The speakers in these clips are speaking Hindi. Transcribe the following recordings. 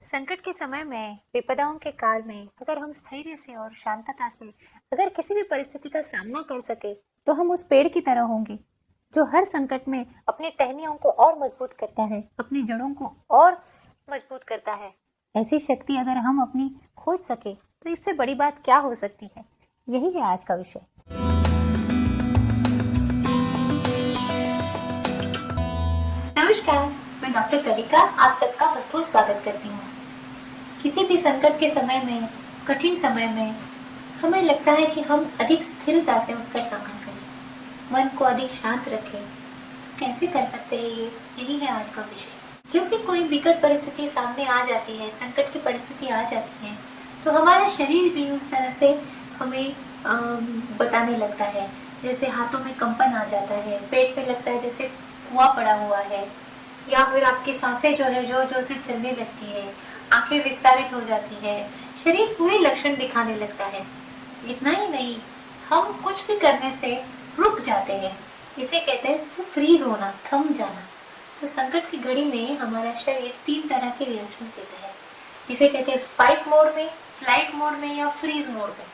संकट के समय में, विपदाओं के काल में अगर हम स्थैर्य से और शांतता से अगर किसी भी परिस्थिति का सामना कर सके, तो हम उस पेड़ की तरह होंगे जो हर संकट में अपनी टहनियों को और मजबूत करता है, अपनी जड़ों को और मजबूत करता है। ऐसी शक्ति अगर हम अपनी खोज सके, तो इससे बड़ी बात क्या हो सकती है। यही है आज का विषय। नमस्कार, मैं डॉक्टर कलिका आप सबका भरपूर स्वागत करती हूँ। किसी भी संकट के समय में, कठिन समय में हमें लगता है कि हम अधिक स्थिरता से उसका सामना करें, मन को अधिक शांत रखें। कैसे कर सकते हैं यही है आज का विषय। जब भी कोई विकट परिस्थिति सामने आ जाती है, संकट की परिस्थिति आ जाती है, तो हमारा शरीर भी उस तरह से हमें बताने लगता है। जैसे हाथों में कंपन आ जाता है, पेट में लगता है जैसे कुआं पड़ा हुआ है, या फिर आपकी सांसें जो है जोर जोर से चलने लगती है, आंखें विस्तारित हो जाती है, शरीर पूरे लक्षण दिखाने लगता है। इतना ही नहीं, हम कुछ भी करने से रुक जाते हैं। इसे कहते हैं फ्रीज होना, थम जाना। तो संकट की घड़ी में हमारा शरीर 3 तरह के रिएक्शन देता है, जिसे कहते हैं फाइट मोड में, फ्लाइट मोड में या फ्रीज मोड में।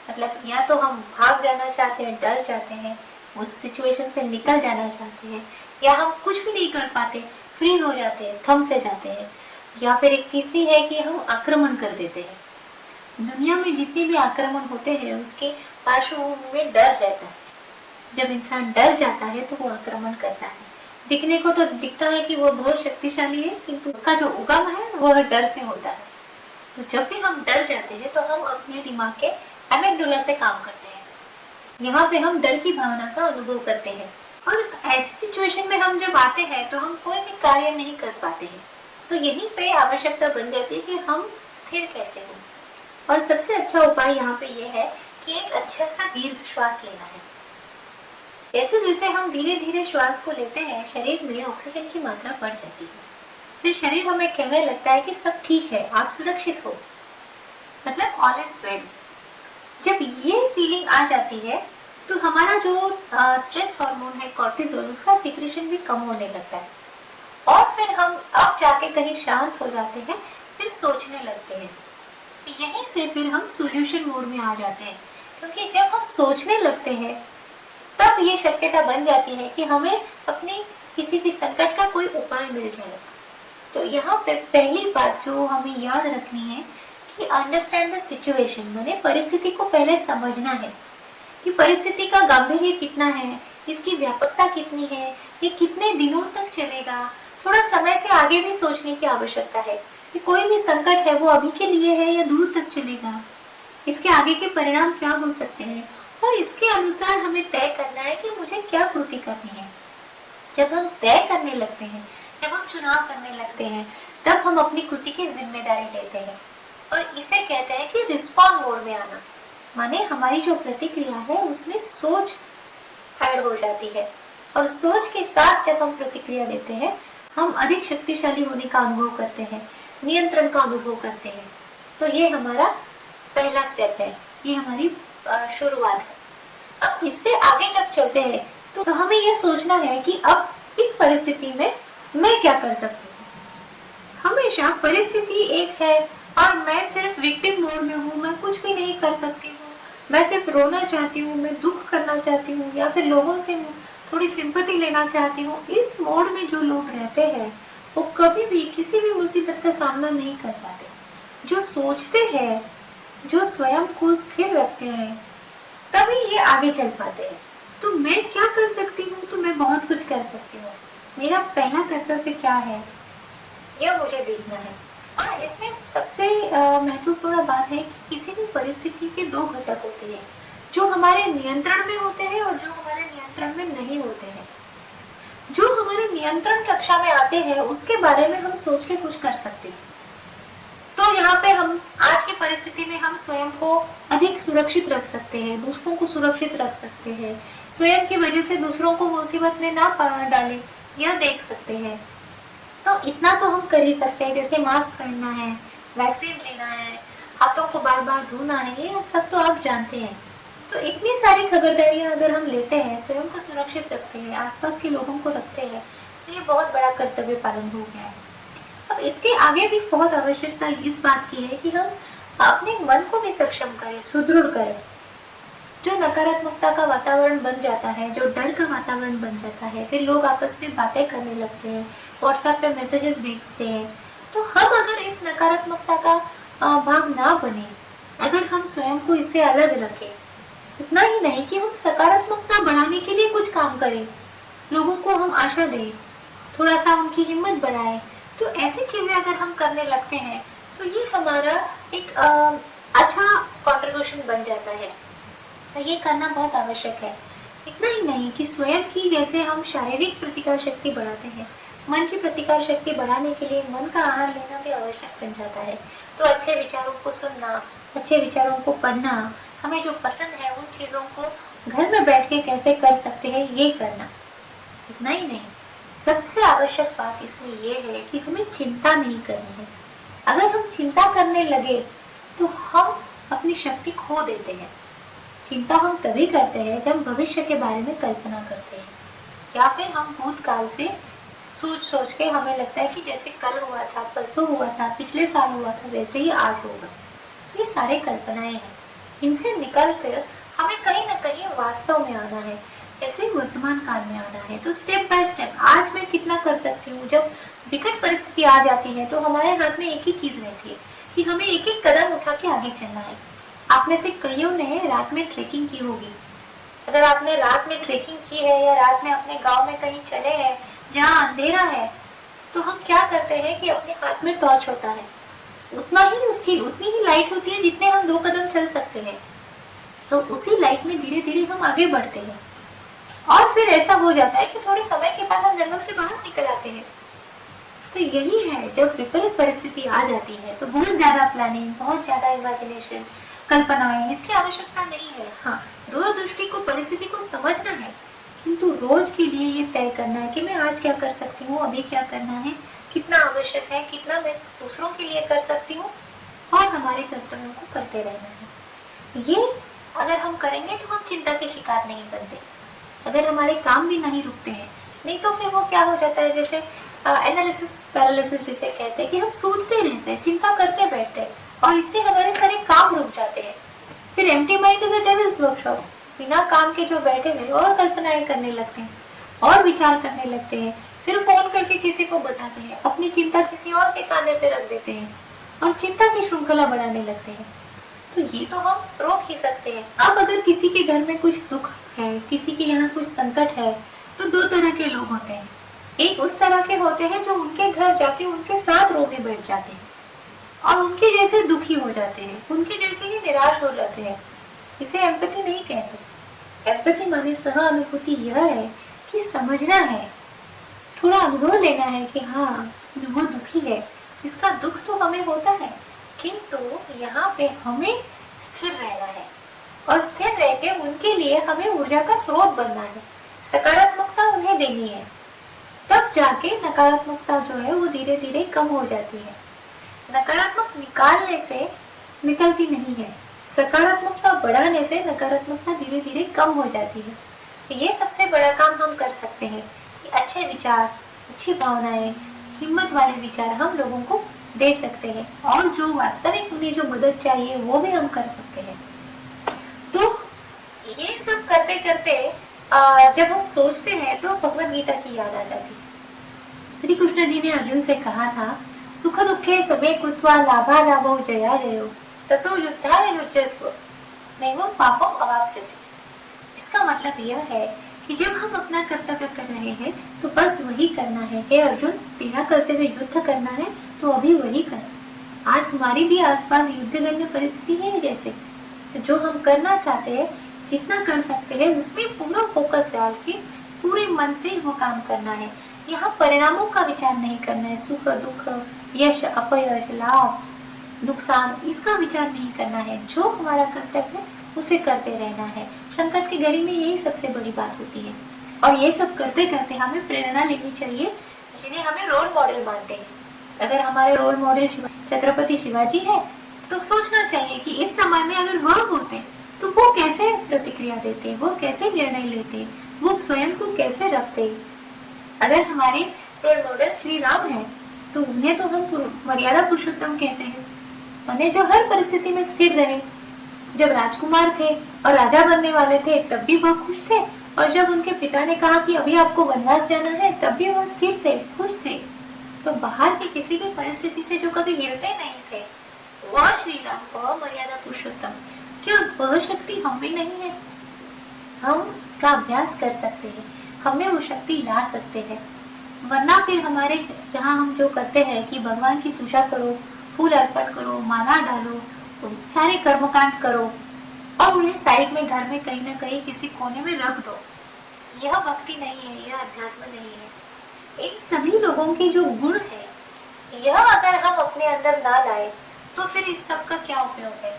मतलब या तो हम भाग जाना चाहते हैं, डर जाते हैं, उस सिचुएशन से निकल जाना चाहते हैं, या हम कुछ भी नहीं कर पाते, फ्रीज हो जाते हैं, थम से जाते हैं। या फिर एक तीसरी है कि हम आक्रमण कर देते हैं। दुनिया में जितने भी आक्रमण होते हैं, उसके पार्श्वभूमि में डर रहता है। जब इंसान डर जाता है तो वो आक्रमण करता है। दिखने को तो दिखता है कि वो बहुत शक्तिशाली है, किंतु उसका जो उगम है वह डर से होता है। तो जब भी हम डर जाते हैं तो हम अपने दिमाग के एमिगडाला से काम करते हैं। यहाँ पे हम डर की भावना का अनुभव करते हैं, और ऐसी सिचुएशन में हम जब आते हैं तो हम कोई भी कार्य नहीं कर पाते हैं। तो यहीं पे आवश्यकता बन जाती है कि हम स्थिर कैसे हों। और सबसे अच्छा उपाय यहाँ पे ये है कि एक अच्छा सा दीर्घ श्वास लेना है। जैसे जैसे हम धीरे धीरे श्वास को लेते हैं, शरीर में ऑक्सीजन की मात्रा बढ़ जाती है। फिर शरीर हमें कहने लगता है कि सब ठीक है, आप सुरक्षित हो, मतलब ऑल इज वेल। जब ये फीलिंग आ जाती है तो हमारा जो स्ट्रेस हार्मोन है कॉर्टिसोल, उसका सिक्रेशन भी कम होने लगता है, और फिर हम अब जाके कहीं शांत हो जाते हैं, फिर सोचने लगते हैं। यहीं से फिर हम सॉल्यूशन मोड में आ जाते हैं, क्योंकि जब हम सोचने लगते हैं तब ये शक्यता बन जाती है कि हमें अपनी किसी भी संकट का कोई उपाय मिल जाएगा। तो यहाँ पे पहली बात जो हमें याद रखनी है कि अंडरस्टैंड द सिचुएशन, माने परिस्थिति को पहले समझना है कि परिस्थिति का गांभीर्य कितना है, इसकी व्यापकता कितनी है, ये कितने दिनों तक चलेगा। थोड़ा समय से आगे भी सोचने की आवश्यकता है कि कोई भी संकट है वो अभी के लिए है या दूर तक चलेगा, इसके आगे के परिणाम क्या हो सकते हैं, और इसके अनुसार हमें तय करना है कि मुझे क्या कृति करनी है। जब हम तय करने लगते हैं, जब हम चुनाव करने लगते हैं, तब हम अपनी कृति की जिम्मेदारी लेते हैं, और इसे कहते हैं कि रिस्पॉन्ड मोड में आना। माने हमारी जो प्रतिक्रिया है उसमें सोच ऐड हो जाती है, और सोच के साथ जब हम प्रतिक्रिया देते हैं, हम अधिक शक्तिशाली होने का अनुभव करते हैं, नियंत्रण का अनुभव करते हैं। तो ये हमारा पहला स्टेप है, ये हमारी शुरुआत है। अब इससे आगे जब चलते हैं तो हमें यह सोचना है कि अब इस परिस्थिति में मैं क्या कर सकती हूँ। हमेशा परिस्थिति एक है और मैं सिर्फ विक्टिम मोड में हूँ, मैं कुछ भी नहीं कर सकती हूँ, मैं सिर्फ रोना चाहती हूँ, मैं दुख करना चाहती हूँ, या फिर लोगों से थोड़ी सिंपैथी लेना चाहती हूँ। इस मोड में जो लोग रहते हैं वो कभी भी किसी भी मुसीबत का सामना नहीं कर पाते। जो सोचते हैं, जो स्वयं को स्थिर रखते हैं, तभी ये आगे चल पाते हैं। तो मैं क्या कर सकती हूँ? तो मैं बहुत कुछ कर सकती हूँ। मेरा पहला कर्तव्य क्या है, यह मुझे देखना है। और इसमें सबसे महत्वपूर्ण बात है कि किसी भी परिस्थिति के 2 घटक होते हैं, जो हमारे नियंत्रण में होते हैं और जो हमारे नियंत्रण में नहीं होते हैं। जो हमारे नियंत्रण कक्षा में आते हैं उसके बारे में हम सोच के कुछ कर सकते हैं। तो यहाँ पे हम आज की परिस्थिति में हम स्वयं को अधिक सुरक्षित रख सकते हैं, दूसरों को सुरक्षित रख सकते हैं, स्वयं की वजह से दूसरों को मुसीबत में ना डालें, यह देख सकते हैं। तो इतना तो हम कर ही सकते हैं, जैसे मास्क पहनना है, वैक्सीन लेना है, हाथों को बार बार धोना है, ये सब तो आप जानते हैं। तो इतनी सारी खबरदारियां अगर हम लेते हैं, स्वयं को सुरक्षित रखते हैं, आसपास के लोगों को रखते हैं, तो ये बहुत बड़ा कर्तव्य पालन हो गया है। अब इसके आगे भी बहुत आवश्यकता इस बात की है कि हम अपने मन को भी सक्षम करें, सुदृढ़ करें। जो नकारात्मकता का वातावरण बन जाता है, जो डर का वातावरण बन जाता है, फिर लोग आपस में बातें करने लगते हैं, व्हाट्सएप पे मैसेजेस भेजते हैं, तो हम अगर इस नकारात्मकता का भाग ना बने, अगर हम स्वयं को इससे अलग रखें, इतना ही नहीं कि हम सकारात्मकता बढ़ाने के लिए कुछ काम करें, लोगों को हम आशा दें, थोड़ा सा उनकी हिम्मत बढ़ाएं, तो ऐसी चीजें अगर हम करने लगते हैं तो ये हमारा एक अच्छा कंट्रीब्यूशन बन जाता है। ये करना बहुत आवश्यक है। इतना ही नहीं कि स्वयं की जैसे हम शारीरिक प्रतिकार शक्ति बढ़ाते हैं, मन की प्रतिकार शक्ति बढ़ाने के लिए मन का आहार लेना भी आवश्यक बन जाता है। तो अच्छे विचारों को सुनना, अच्छे विचारों को पढ़ना, हमें जो पसंद है उन चीज़ों को घर में बैठ के कैसे कर सकते हैं ये करना। इतना ही नहीं, सबसे आवश्यक बात इसमें यह है कि हमें चिंता नहीं करनी है। अगर हम चिंता करने लगे तो हम अपनी शक्ति खो देते हैं। चिंता हम तभी करते हैं जब भविष्य के बारे में कल्पना करते हैं, या फिर हम भूतकाल से सोच के हमें लगता है कि जैसे कल हुआ था, परसों हुआ था, पिछले साल हुआ था, वैसे ही आज होगा। ये सारे कल्पनाएं हैं। इनसे निकल कर हमें कहीं ना कहीं वास्तव में आना है, जैसे वर्तमान काल में आना है। तो स्टेप बाय स्टेप आज मैं कितना कर सकती हूँ। जब विकट परिस्थिति आ जाती है तो हमारे हाथ में एक ही चीज रहती है कि हमें एक एक कदम उठा के आगे चलना है। आप में से कईयों ने रात में ट्रेकिंग की होगी। अगर आपने रात में ट्रेकिंग की है या रात में अपने गांव में कहीं चले हैं जहां अंधेरा है, तो हम क्या करते हैं कि अपने हाथ में टॉर्च होता है, उतनी ही लाइट होती है जितने हम 2 कदम चल सकते हैं। तो उसी लाइट में धीरे धीरे हम आगे बढ़ते हैं और फिर ऐसा हो जाता है कि थोड़े समय के बाद हम जंगल से बाहर निकल आते हैं। तो यही है, जब विपरीत परिस्थिति आ जाती है तो बहुत ज्यादा प्लानिंग, बहुत ज्यादा इमेजिनेशन, कल्पनाएं, इसकी आवश्यकता नहीं है। हाँ, दूरदृष्टि को, परिस्थिति को समझना है, किंतु रोज के लिए ये तय करना है कि मैं आज क्या कर सकती हूँ, अभी क्या करना है, कितना आवश्यक है, कितना मैं दूसरों के लिए कर सकती हूँ, और हमारे कर्तव्यों को करते रहना है। ये अगर हम करेंगे तो हम चिंता के शिकार नहीं बनते। अगर हमारे काम भी नहीं रुकते हैं, नहीं तो फिर वो क्या हो जाता है, जैसे एनालिसिस पैरालिसिस जिसे कहते हैं, कि हम सोचते रहते हैं, चिंता करते बैठते हैं और इससे हमारे सारे काम रुक जाते हैं। फिर empty mind is a devils workshop. बिना काम के जो बैठे हैं और कल्पनाएं करने लगते हैं और विचार करने लगते हैं, फिर फोन करके किसी को बताते हैं, अपनी चिंता किसी और के कांधे पे रख देते हैं और चिंता की श्रृंखला बढ़ाने लगते हैं। तो ये तो हम रोक ही सकते हैं। अब अगर किसी के घर में कुछ दुख है, किसी के यहाँ कुछ संकट है, तो 2 तरह के लोग होते हैं। एक उस तरह के होते हैं जो उनके घर जाके उनके साथ रोने बैठ जाते हैं और उनके जैसे दुखी हो जाते हैं, उनके जैसे ही निराश हो जाते हैं। इसे एम्पैथी नहीं कहते। एम्पैथी माने सह अनुभूति यह है कि समझना है, थोड़ा अनुभव लेना है कि हाँ वो दुखी है, इसका दुख तो हमें होता है, किंतु यहाँ पे हमें स्थिर रहना है और स्थिर रह के उनके लिए हमें ऊर्जा का स्रोत बनना है, सकारात्मकता उन्हें देनी है। तब जाके नकारात्मकता जो है वो धीरे धीरे कम हो जाती है। नकारात्मक निकालने से निकलती नहीं है, सकारात्मकता बढ़ाने से नकारात्मकता धीरे धीरे कम हो जाती है। तो ये सबसे बड़ा काम हम कर सकते हैं कि अच्छे विचार, अच्छी भावनाएं, हिम्मत वाले विचार हम लोगों को दे सकते हैं और जो वास्तविक उन्हें जो मदद चाहिए वो भी हम कर सकते हैं। तो ये सब करते करते जब हम सोचते हैं तो भगवद गीता की याद आ जाती है। श्री कृष्ण जी ने अर्जुन से कहा था, सुख दुखे सबे कृत्वा लाभा लाभो जया जयो ततो युद्धाय युज्यस्व नैवं पापम अवाप्स्यसि। इसका मतलब यह है कि जब हम अपना कर्तव्य कर रहे हैं तो बस वही करना है। हे अर्जुन, तेरा कर्तव्य युद्ध करना है तो अभी वही कर। आज हमारी भी आसपास युद्धजन्य परिस्थिति है जैसे, तो जो हम करना चाहते हैं, जितना कर सकते हैं उसमें पूरा फोकस डाल के पूरे मन से वो काम करना है। यहाँ परिणामों का विचार नहीं करना है, सुख दुख, यश अपयश, लाभ नुकसान, इसका विचार नहीं करना है। जो हमारा कर्तव्य है उसे करते रहना है। संकट की घड़ी में यही सबसे बड़ी बात होती है और ये सब करते करते हमें प्रेरणा लेनी चाहिए जिन्हें हमें रोल मॉडल मानते हैं। अगर हमारे रोल मॉडल छत्रपति शिवाजी है तो सोचना चाहिए कि इस समय में अगर वह होते तो वो कैसे प्रतिक्रिया देते, वो कैसे निर्णय लेते, वो स्वयं को कैसे रखते। अगर हमारे रोल मॉडल श्री राम है तो उन्हें तो हम मर्यादा पुरुषोत्तम कहते हैं, उन्हें जो हर परिस्थिति में स्थिर रहे। जब राजकुमार थे और राजा बनने वाले थे तब भी वह खुश थे, और जब उनके पिता ने कहा कि अभी आपको वनवास जाना है तब भी वह स्थिर थे, खुश थे। तो बाहर की किसी भी परिस्थिति से जो कभी हिलते नहीं थे, वह श्री राम, वह मर्यादा पुरुषोत्तम, क्या वह शक्ति हम में नहीं है? हम इसका अभ्यास कर सकते हैं, हमें वो शक्ति ला सकते हैं। वरना फिर हमारे यहाँ हम जो करते हैं कि भगवान की पूजा करो, फूल अर्पण करो, माला डालो, तो सारे कर्मकांड करो और उन्हें साइड में घर में कहीं ना कहीं किसी कोने में रख दो। यह भक्ति नहीं है, यह अध्यात्म नहीं है। इन सभी लोगों के जो गुण है, यह अगर हम अपने अंदर ना लाए तो फिर इस सब का क्या उपयोग है?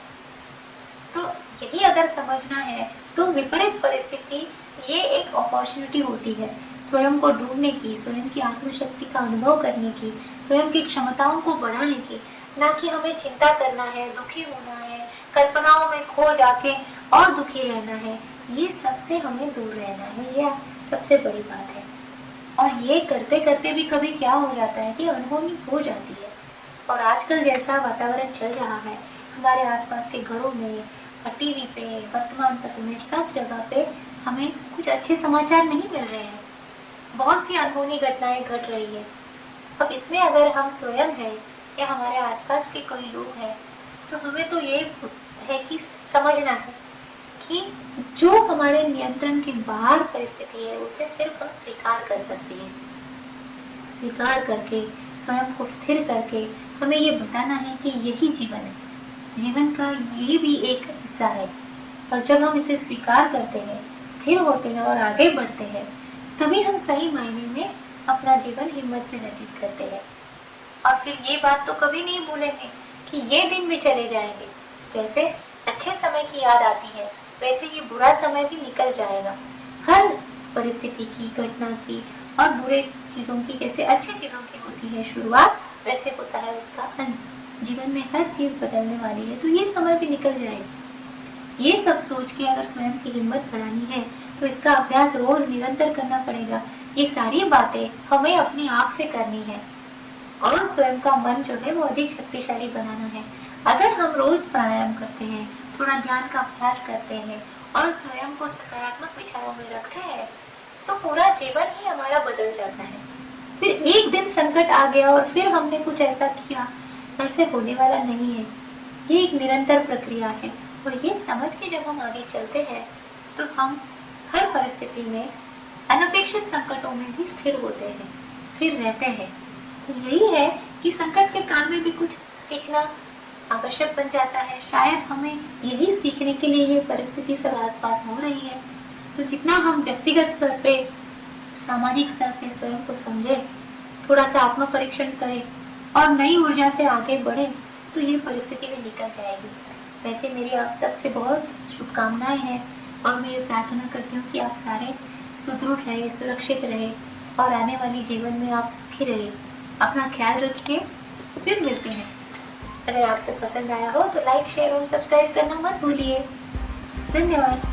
तो यही अगर समझना है तो विपरीत परिस्थिति ये एक अपॉर्चुनिटी होती है स्वयं को ढूंढने की, स्वयं की आत्मशक्ति का अनुभव करने की, स्वयं की क्षमताओं को बढ़ाने की। ना कि हमें चिंता करना है, दुखी होना है, कल्पनाओं में खो जाके और दुखी रहना है। ये सबसे हमें दूर रहना है, यह सबसे बड़ी बात है। और ये करते करते भी कभी क्या हो जाता है कि अनहोनी हो जाती है। और आजकल जैसा वातावरण चल रहा है हमारे आसपास के घरों में, टीवी पे, वर्तमान पत्र में, सब जगह पे हमें कुछ अच्छे समाचार नहीं मिल रहे हैं। बहुत सी अनहोनी घटनाएं घट रही है। अब इसमें अगर हम स्वयं हैं या हमारे आसपास के कोई लोग हैं तो हमें तो ये है कि समझना है कि जो हमारे नियंत्रण के बाहर परिस्थिति है उसे सिर्फ हम स्वीकार कर सकते हैं। स्वीकार करके, स्वयं को स्थिर करके हमें ये बताना है कि यही जीवन है, जीवन का ये भी एक हिस्सा है। और जब हम इसे स्वीकार करते हैं, स्थिर होते हैं और आगे बढ़ते हैं, तभी हम सही मायने में अपना जीवन हिम्मत से व्यतीत करते हैं। और फिर ये बात तो कभी नहीं भूलेंगे कि ये दिन भी चले जाएंगे। जैसे अच्छे समय की याद आती है वैसे ये बुरा समय भी निकल जाएगा। हर परिस्थिति की, घटना की और बुरे चीज़ों की जैसे अच्छी चीज़ों की होती है शुरुआत, वैसे होता है उसका अंत। जीवन में हर चीज़ बदलने वाली है, तो ये समय भी निकल जाएगा। ये सब सोच के अगर स्वयं की हिम्मत बढ़ानी है तो इसका अभ्यास रोज निरंतर करना पड़ेगा। ये सारी बातें हमें अपने आप से करनी है और स्वयं का मन जो है वो अधिक शक्तिशाली बनाना है। अगर हम रोज प्राणायाम करते हैं, थोड़ा ध्यान का अभ्यास करते हैं और स्वयं को सकारात्मक विचारों में रखते हैं तो पूरा जीवन ही हमारा बदल जाता है। फिर एक दिन संकट आ गया और फिर हमने कुछ ऐसा किया, ऐसे होने वाला नहीं है। ये एक निरंतर प्रक्रिया है और ये समझ के जब हम आगे चलते हैं तो हम हर परिस्थिति में, अनपेक्षित संकटों में भी स्थिर होते हैं, स्थिर रहते हैं। तो यही है कि संकट के काल में भी कुछ सीखना आवश्यक बन जाता है। शायद हमें यही सीखने के लिए ये परिस्थिति सब आसपास हो रही है। तो जितना हम व्यक्तिगत स्तर पे, सामाजिक स्तर पे स्वयं को समझे, थोड़ा सा आत्म परीक्षण करें और नई ऊर्जा से आगे बढ़े तो ये परिस्थिति भी निकल जाएगी। वैसे मेरी आप सबसे बहुत शुभकामनाएं हैं और मैं ये प्रार्थना करती हूँ कि आप सारे सुदृढ़ रहे, सुरक्षित रहे और आने वाली जीवन में आप सुखी रहे। अपना ख्याल रखिए, फिर मिलते हैं। अगर आपको पसंद आया हो तो लाइक, शेयर और सब्सक्राइब करना मत भूलिए। धन्यवाद।